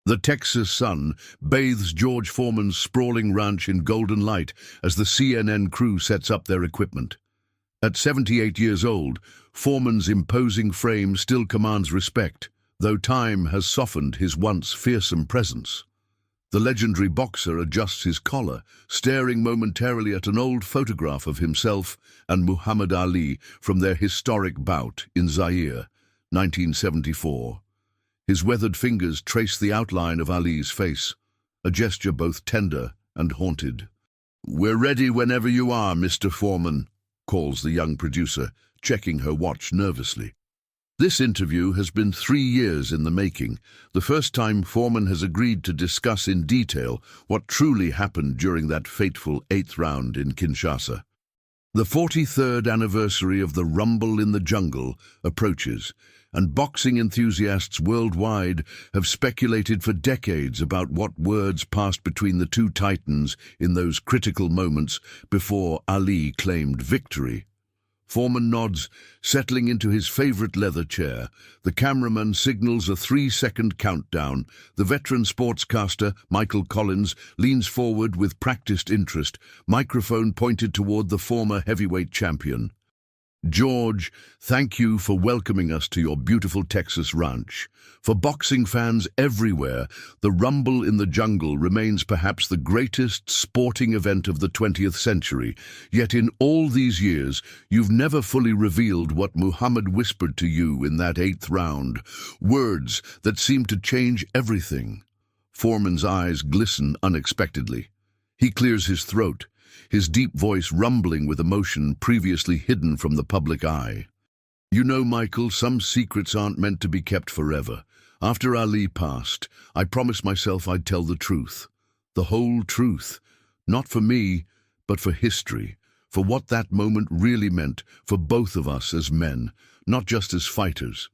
The Texas sun bathes George Foreman's sprawling ranch in golden light as the CNN crew sets up their equipment. At 78 years old, Foreman's imposing frame still commands respect, though time has softened his once fearsome presence. The legendary boxer adjusts his collar, staring momentarily at an old photograph of himself and Muhammad Ali from their historic bout in Zaire, 1974. His weathered fingers trace the outline of Ali's face, a gesture both tender and haunted. "We're ready whenever you are, Mr. Foreman," calls the young producer, checking her watch nervously. This interview has been 3 years in the making, the first time Foreman has agreed to discuss in detail what truly happened during that fateful 8th round in Kinshasa. The 43rd anniversary of the Rumble in the Jungle approaches, and boxing enthusiasts worldwide have speculated for decades about what words passed between the two titans in those critical moments before Ali claimed victory. Foreman nods, settling into his favorite leather chair. The cameraman signals a 3-second countdown. The veteran sportscaster, Michael Collins, leans forward with practiced interest, microphone pointed toward the former heavyweight champion. "George, thank you for welcoming us to your beautiful Texas ranch. For boxing fans everywhere, the Rumble in the Jungle remains perhaps the greatest sporting event of the 20th century. Yet in all these years, you've never fully revealed what Muhammad whispered to you in that 8th round. Words that seemed to change everything." Foreman's eyes glisten unexpectedly. He clears his throat, his deep voice rumbling with emotion previously hidden from the public eye. "You know, Michael, some secrets aren't meant to be kept forever. After Ali passed, I promised myself I'd tell the truth. The whole truth. Not for me, but for history. For what that moment really meant for both of us as men, not just as fighters."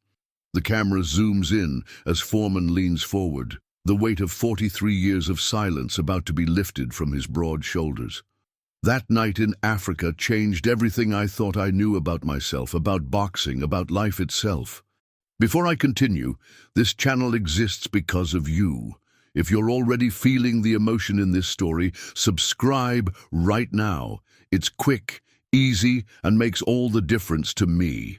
The camera zooms in as Foreman leans forward, the weight of 43 years of silence about to be lifted from his broad shoulders. "That night in Africa changed everything I thought I knew about myself, about boxing, about life itself. Before I continue, this channel exists because of you. If you're already feeling the emotion in this story, subscribe right now. It's quick, easy, and makes all the difference to me.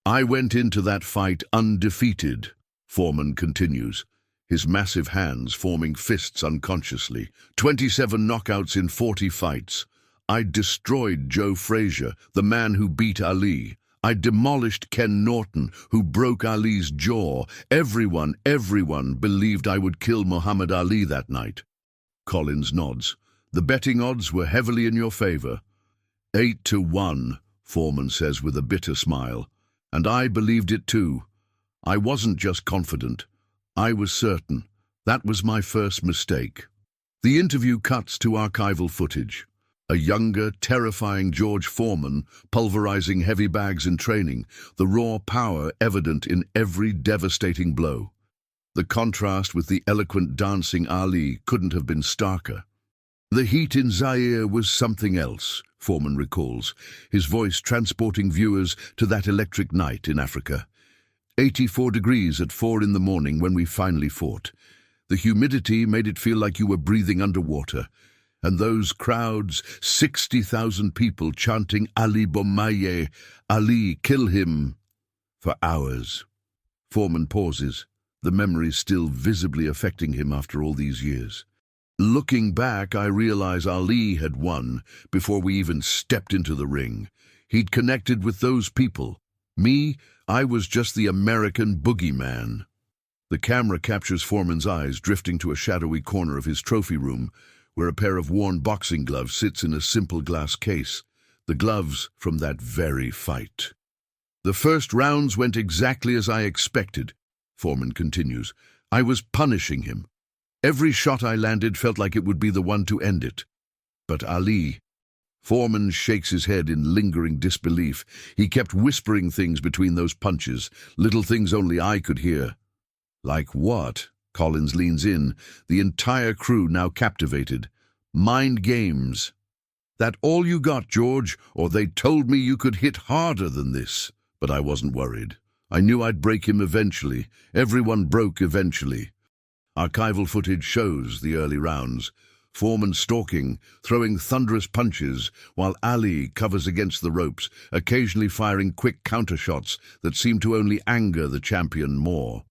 I went into that fight undefeated," Foreman continues, his massive hands forming fists unconsciously. 27 knockouts in 40 fights. "I destroyed Joe Frazier, the man who beat Ali. I demolished Ken Norton, who broke Ali's jaw. Everyone believed I would kill Muhammad Ali that night." Collins nods. "The betting odds were heavily in your favor." 8-1, Foreman says with a bitter smile. "And I believed it too. I wasn't just confident. I was certain. That was my first mistake." The interview cuts to archival footage. A younger, terrifying George Foreman pulverizing heavy bags in training, the raw power evident in every devastating blow. The contrast with the eloquent dancing Ali couldn't have been starker. "The heat in Zaire was something else," Foreman recalls, his voice transporting viewers to that electric night in Africa. 84 degrees at 4 in the morning when we finally fought. The humidity made it feel like you were breathing underwater. And those crowds, 60,000 people chanting Ali Bomaye, Ali, kill him, for hours." Foreman pauses, the memories still visibly affecting him after all these years. "Looking back, I realize Ali had won before we even stepped into the ring. He'd connected with those people. Me, I was just the American boogeyman." The camera captures Foreman's eyes drifting to a shadowy corner of his trophy room, where a pair of worn boxing gloves sits in a simple glass case, the gloves from that very fight. "The first rounds went exactly as I expected," Foreman continues. "I was punishing him. Every shot I landed felt like it would be the one to end it. But Ali..." Foreman shakes his head in lingering disbelief. He kept whispering things between those punches, little things only I could hear. "Like what?" Collins leans in, the entire crew now captivated. "Mind games. That all you got, George, or they told me you could hit harder than this." But I wasn't worried. I knew I'd break him eventually. Everyone broke eventually. Archival footage shows the early rounds. Foreman stalking, throwing thunderous punches, while Ali covers against the ropes, occasionally firing quick countershots that seem to only anger the champion more.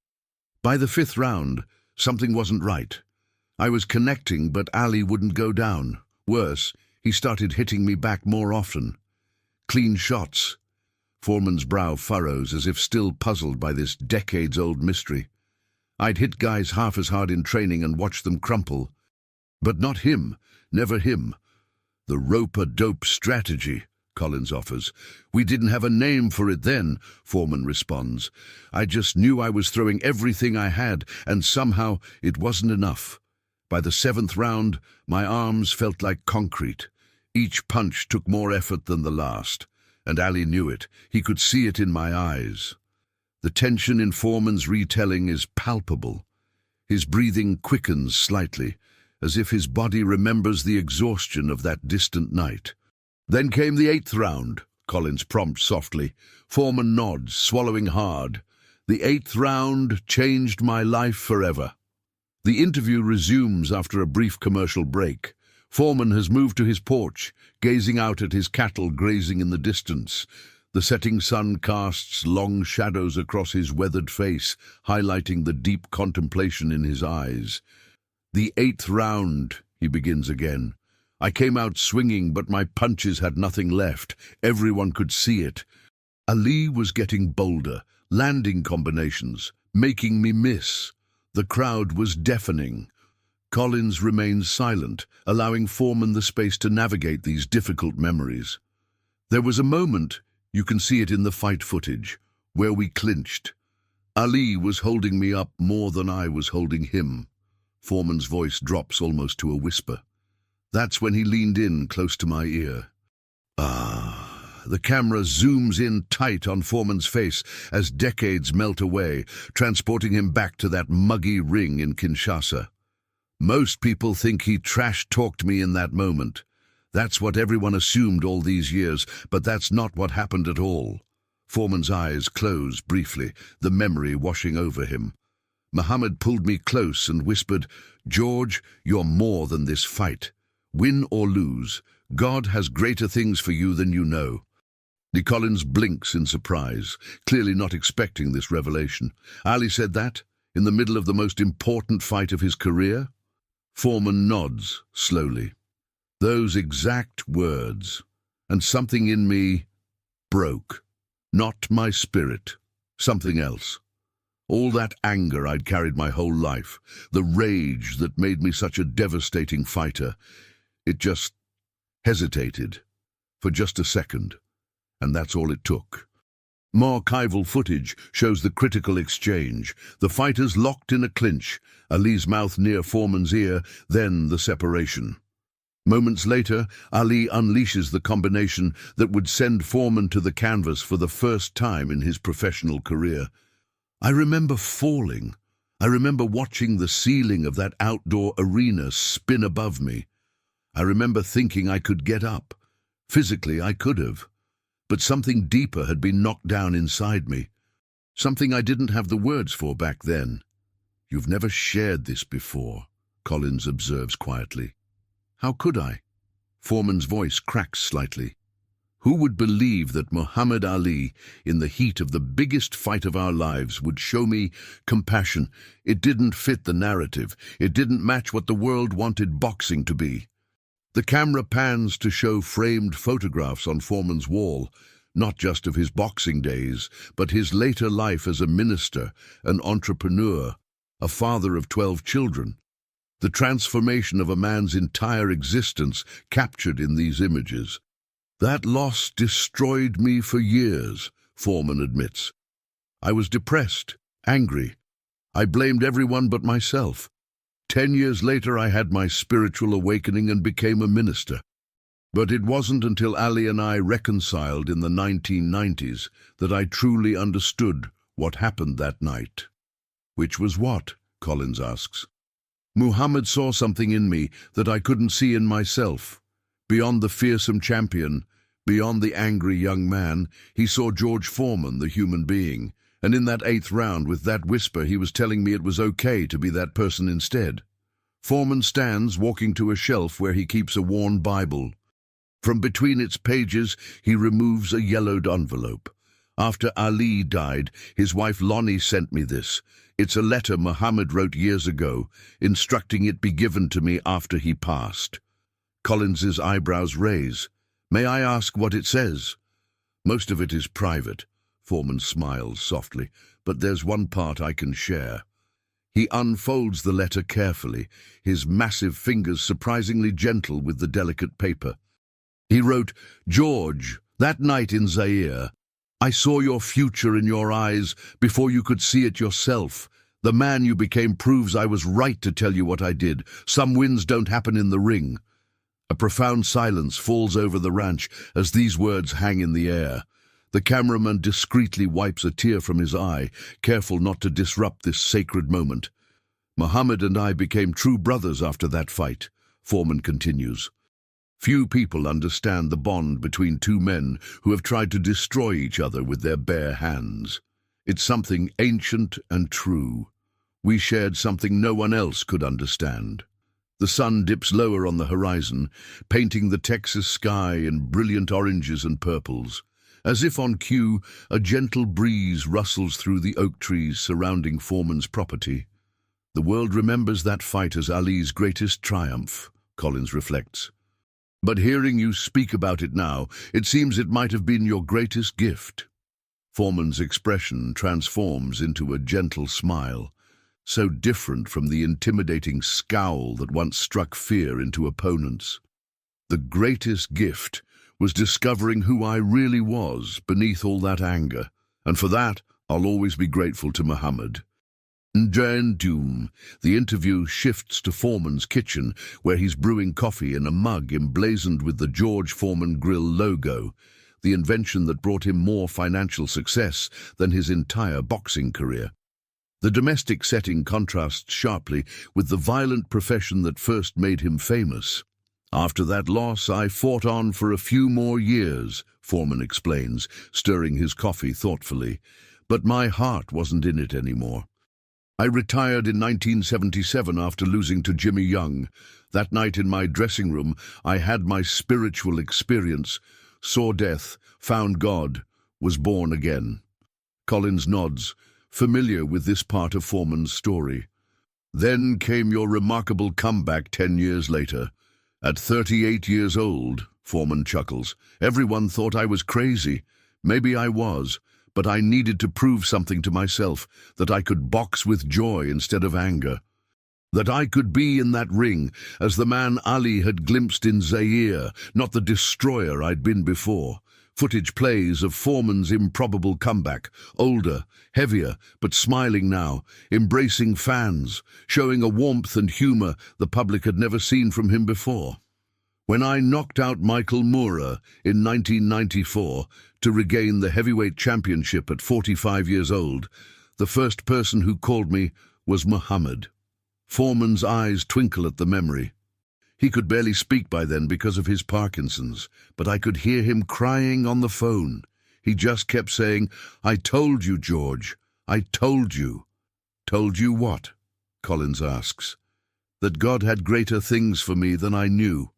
By the fifth round, something wasn't right. I was connecting, but Ali wouldn't go down. Worse, he started hitting me back more often. Clean shots. Foreman's brow furrows as if still puzzled by this decades-old mystery. I'd hit guys half as hard in training and watched them crumple. But not him, never him. The rope-a-dope strategy, Collins offers. We didn't have a name for it then, Foreman responds. I just knew I was throwing everything I had, and somehow it wasn't enough. By the seventh round, my arms felt like concrete. Each punch took more effort than the last, and Ali knew it. He could see it in my eyes. The tension in Foreman's retelling is palpable. His breathing quickens slightly, as if his body remembers the exhaustion of that distant night. Then came the eighth round, Collins prompts softly. Foreman nods, swallowing hard. The eighth round changed my life forever. The interview resumes after a brief commercial break. Foreman has moved to his porch, gazing out at his cattle grazing in the distance. The setting sun casts long shadows across his weathered face, highlighting the deep contemplation in his eyes. The eighth round, he begins again. I came out swinging, but my punches had nothing left. Everyone could see it. Ali was getting bolder, landing combinations, making me miss. The crowd was deafening. Collins remains silent, allowing Foreman the space to navigate these difficult memories. There was a moment, you can see it in the fight footage, where we clinched. Ali was holding me up more than I was holding him. Foreman's voice drops almost to a whisper. That's when he leaned in close to my ear. The camera zooms in tight on Foreman's face as decades melt away, transporting him back to that muggy ring in Kinshasa. Most people think he trash-talked me in that moment. That's what everyone assumed all these years, but that's not what happened at all. Foreman's eyes close briefly, the memory washing over him. Muhammad pulled me close and whispered, "George, you're more than this fight. Win or lose, God has greater things for you than you know." Collins blinks in surprise, clearly not expecting this revelation. Ali said that, in the middle of the most important fight of his career? Foreman nods, slowly. Those exact words, and something in me broke. Not my spirit, something else. All that anger I'd carried my whole life, the rage that made me such a devastating fighter, it just hesitated for just a second, and that's all it took. More archival footage shows the critical exchange, the fighters locked in a clinch, Ali's mouth near Foreman's ear, then the separation. Moments later, Ali unleashes the combination that would send Foreman to the canvas for the first time in his professional career. I remember falling. I remember watching the ceiling of that outdoor arena spin above me. I remember thinking I could get up. Physically, I could have. But something deeper had been knocked down inside me. Something I didn't have the words for back then. "You've never shared this before," Collins observes quietly. "How could I?" Foreman's voice cracks slightly. Who would believe that Muhammad Ali, in the heat of the biggest fight of our lives, would show me compassion? It didn't fit the narrative. It didn't match what the world wanted boxing to be. The camera pans to show framed photographs on Foreman's wall, not just of his boxing days, but his later life as a minister, an entrepreneur, a father of 12 children. The transformation of a man's entire existence captured in these images. That loss destroyed me for years, Foreman admits. I was depressed, angry. I blamed everyone but myself. 10 years later, I had my spiritual awakening and became a minister. But it wasn't until Ali and I reconciled in the 1990s that I truly understood what happened that night. Which was what? Collins asks. Muhammad saw something in me that I couldn't see in myself. Beyond the fearsome champion, beyond the angry young man, he saw George Foreman, the human being, And in that 8th round, with that whisper, he was telling me it was okay to be that person instead. Foreman stands, walking to a shelf where he keeps a worn Bible. From between its pages, he removes a yellowed envelope. After Ali died, his wife Lonnie sent me this. It's a letter Muhammad wrote years ago, instructing it be given to me after he passed. Collins's eyebrows raise. May I ask what it says? Most of it is private. Foreman smiles softly, but there's one part I can share. He unfolds the letter carefully, his massive fingers surprisingly gentle with the delicate paper. He wrote, George, that night in Zaire, I saw your future in your eyes before you could see it yourself. The man you became proves I was right to tell you what I did. Some wins don't happen in the ring. A profound silence falls over the ranch as these words hang in the air. The cameraman discreetly wipes a tear from his eye, careful not to disrupt this sacred moment. Muhammad and I became true brothers after that fight, Foreman continues. Few people understand the bond between two men who have tried to destroy each other with their bare hands. It's something ancient and true. We shared something no one else could understand. The sun dips lower on the horizon, painting the Texas sky in brilliant oranges and purples. As if on cue, a gentle breeze rustles through the oak trees surrounding Foreman's property. The world remembers that fight as Ali's greatest triumph, Collins reflects. But hearing you speak about it now, it seems it might have been your greatest gift. Foreman's expression transforms into a gentle smile, so different from the intimidating scowl that once struck fear into opponents. The greatest gift was discovering who I really was beneath all that anger, and for that I'll always be grateful to Muhammad. The interview shifts to Foreman's kitchen, where he's brewing coffee in a mug emblazoned with the George Foreman Grill logo, the invention that brought him more financial success than his entire boxing career. The domestic setting contrasts sharply with the violent profession that first made him famous. After that loss, I fought on for a few more years, Foreman explains, stirring his coffee thoughtfully. But my heart wasn't in it anymore. I retired in 1977 after losing to Jimmy Young. That night in my dressing room, I had my spiritual experience, saw death, found God, was born again. Collins nods, familiar with this part of Foreman's story. Then came your remarkable comeback 10 years later. At 38 years old, Foreman chuckles, everyone thought I was crazy. Maybe I was, but I needed to prove something to myself, that I could box with joy instead of anger. That I could be in that ring as the man Ali had glimpsed in Zaire, not the destroyer I'd been before. Footage plays of Foreman's improbable comeback, older, heavier, but smiling now, embracing fans, showing a warmth and humor the public had never seen from him before. When I knocked out Michael Moorer in 1994 to regain the heavyweight championship at 45 years old, the first person who called me was Muhammad. Foreman's eyes twinkle at the memory. He could barely speak by then because of his Parkinson's, but I could hear him crying on the phone. He just kept saying, I told you, George. I told you. Told you what? Collins asks. That God had greater things for me than I knew.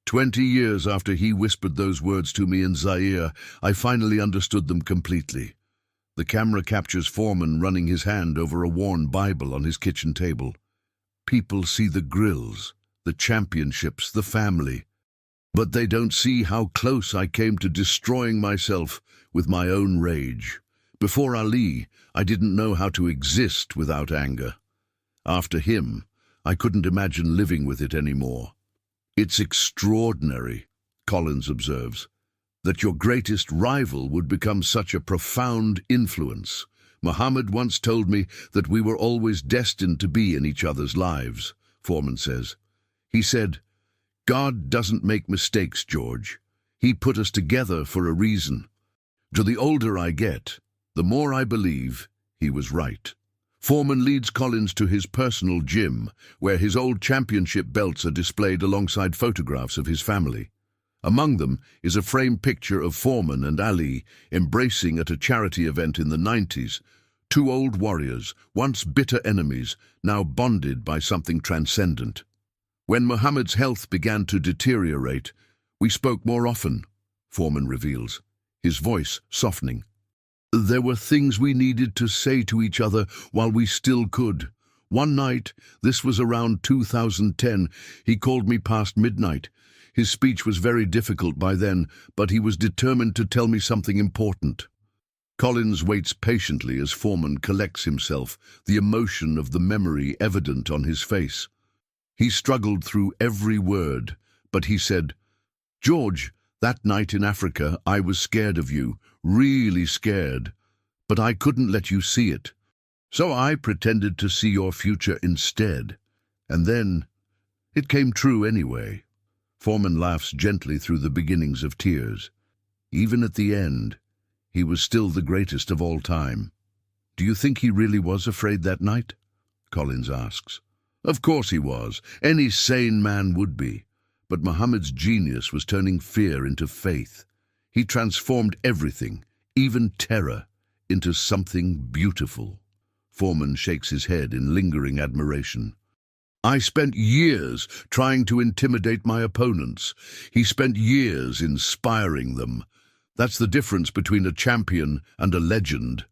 20 years after he whispered those words to me in Zaire, I finally understood them completely. The camera captures Foreman running his hand over a worn Bible on his kitchen table. People see the grills, the championships, the family. But they don't see how close I came to destroying myself with my own rage. Before Ali, I didn't know how to exist without anger. After him, I couldn't imagine living with it anymore. It's extraordinary, Collins observes, that your greatest rival would become such a profound influence. Muhammad once told me that we were always destined to be in each other's lives, Foreman says. He said, God doesn't make mistakes, George. He put us together for a reason. To the older I get, the more I believe he was right. Foreman leads Collins to his personal gym, where his old championship belts are displayed alongside photographs of his family. Among them is a framed picture of Foreman and Ali embracing at a charity event in the 90s. Two old warriors, once bitter enemies, now bonded by something transcendent. When Muhammad's health began to deteriorate, we spoke more often, Foreman reveals, his voice softening. There were things we needed to say to each other while we still could. One night, this was around 2010, he called me past midnight. His speech was very difficult by then, but he was determined to tell me something important. Collins waits patiently as Foreman collects himself, the emotion of the memory evident on his face. He struggled through every word, but he said, "George, that night in Africa, I was scared of you, really scared, but I couldn't let you see it. So I pretended to see your future instead. And then, it came true anyway." Foreman laughs gently through the beginnings of tears. Even at the end, he was still the greatest of all time. "Do you think he really was afraid that night?" Collins asks. "Of course he was. Any sane man would be. But Muhammad's genius was turning fear into faith. He transformed everything, even terror, into something beautiful." Foreman shakes his head in lingering admiration. "I spent years trying to intimidate my opponents. He spent years inspiring them. That's the difference between a champion and a legend."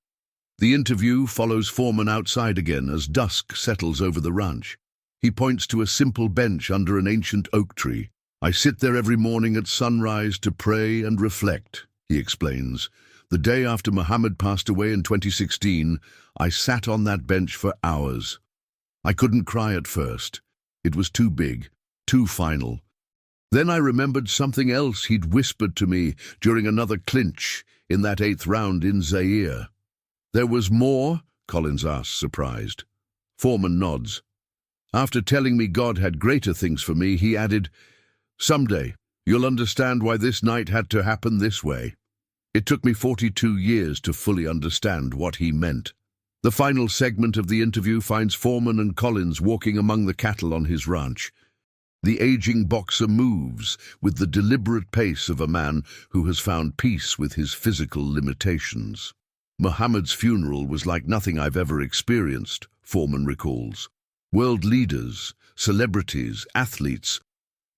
The interview follows Foreman outside again as dusk settles over the ranch. He points to a simple bench under an ancient oak tree. "I sit there every morning at sunrise to pray and reflect," he explains. "The day after Muhammad passed away in 2016, I sat on that bench for hours. I couldn't cry at first. It was too big, too final. Then I remembered something else he'd whispered to me during another clinch in that 8th round in Zaire." "There was more?" Collins asks, surprised. Foreman nods. "After telling me God had greater things for me, he added, 'Someday, you'll understand why this night had to happen this way.' It took me 42 years to fully understand what he meant." The final segment of the interview finds Foreman and Collins walking among the cattle on his ranch. The aging boxer moves with the deliberate pace of a man who has found peace with his physical limitations. "Muhammad's funeral was like nothing I've ever experienced," Foreman recalls. World leaders, celebrities, athletes,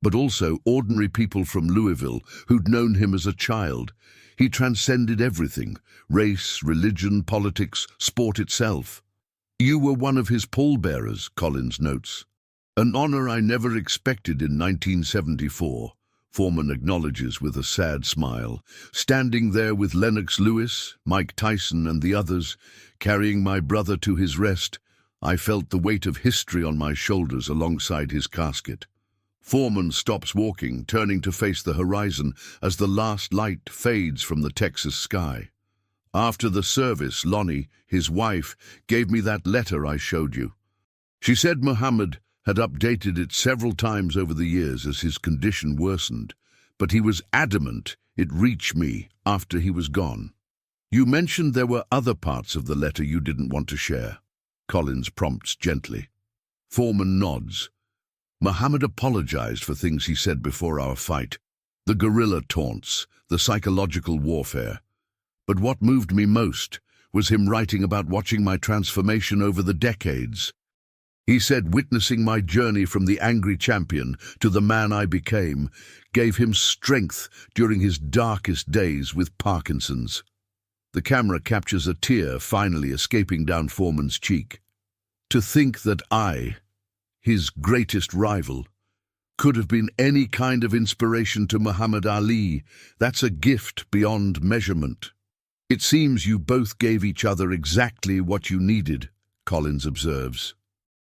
but also ordinary people from Louisville who'd known him as a child. He transcended everything: race, religion, politics, sport itself. "You were one of his pallbearers," Collins notes. "An honor I never expected in 1974, Foreman acknowledges with a sad smile. "Standing there with Lennox Lewis, Mike Tyson and the others, carrying my brother to his rest, I felt the weight of history on my shoulders alongside his casket." Foreman stops walking, turning to face the horizon as the last light fades from the Texas sky. "After the service, Lonnie, his wife, gave me that letter I showed you. She said Muhammad had updated it several times over the years as his condition worsened, but he was adamant it reached me after he was gone. You mentioned there were other parts of the letter you didn't want to share," Collins prompts gently. Foreman nods. "Muhammad apologized for things he said before our fight, the guerrilla taunts, the psychological warfare. But what moved me most was him writing about watching my transformation over the decades. He said witnessing my journey from the angry champion to the man I became gave him strength during his darkest days with Parkinson's." The camera captures a tear finally escaping down Foreman's cheek. "To think that I, his greatest rival, could have been any kind of inspiration to Muhammad Ali, that's a gift beyond measurement." "It seems you both gave each other exactly what you needed," Collins observes.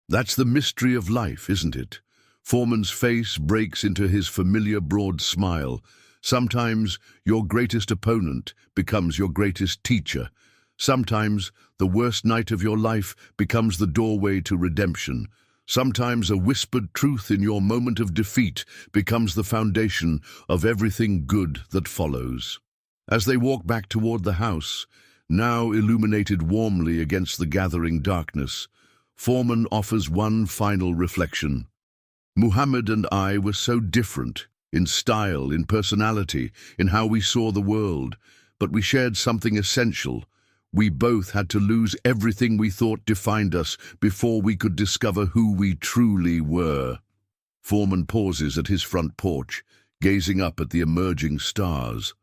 "That's the mystery of life, isn't it?" Foreman's face breaks into his familiar broad smile. "Sometimes your greatest opponent becomes your greatest teacher. Sometimes the worst night of your life becomes the doorway to redemption. Sometimes a whispered truth in your moment of defeat becomes the foundation of everything good that follows." As they walk back toward the house, now illuminated warmly against the gathering darkness, Foreman offers one final reflection. "Muhammad and I were so different, in style, in personality, in how we saw the world, but we shared something essential. We both had to lose everything we thought defined us before we could discover who we truly were. Foreman pauses at his front porch, gazing up at the emerging stars.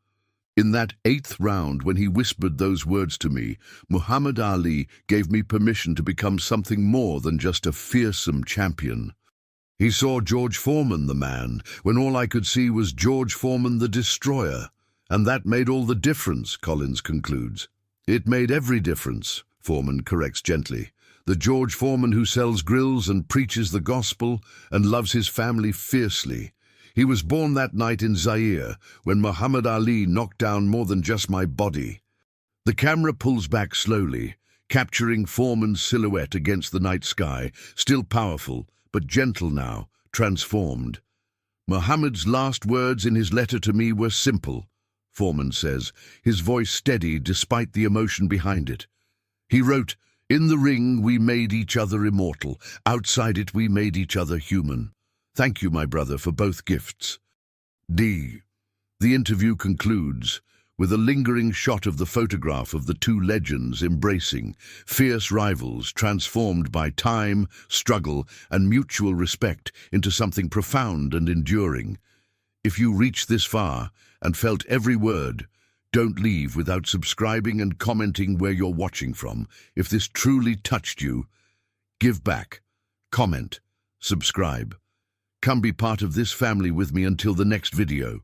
In that 8th round, when he whispered those words to me, Muhammad Ali gave me permission to become something more than just a fearsome champion. He saw George Foreman the man, when all I could see was George Foreman the destroyer. And that made all the difference, Collins concludes. It made every difference, Foreman corrects gently. The George Foreman who sells grills and preaches the gospel and loves his family fiercely. He was born that night in Zaire, when Muhammad Ali knocked down more than just my body. The camera pulls back slowly, capturing Foreman's silhouette against the night sky, still powerful, but gentle now, transformed. Muhammad's last words in his letter to me were simple, Foreman says, his voice steady despite the emotion behind it. He wrote, "In the ring we made each other immortal. Outside it we made each other human. Thank you, my brother, for both gifts." D. The interview concludes with a lingering shot of the photograph of the two legends embracing, fierce rivals transformed by time, struggle, and mutual respect into something profound and enduring. If you reached this far and felt every word, don't leave without subscribing and commenting where you're watching from. If this truly touched you, give back, comment, subscribe. Come be part of this family with me until the next video.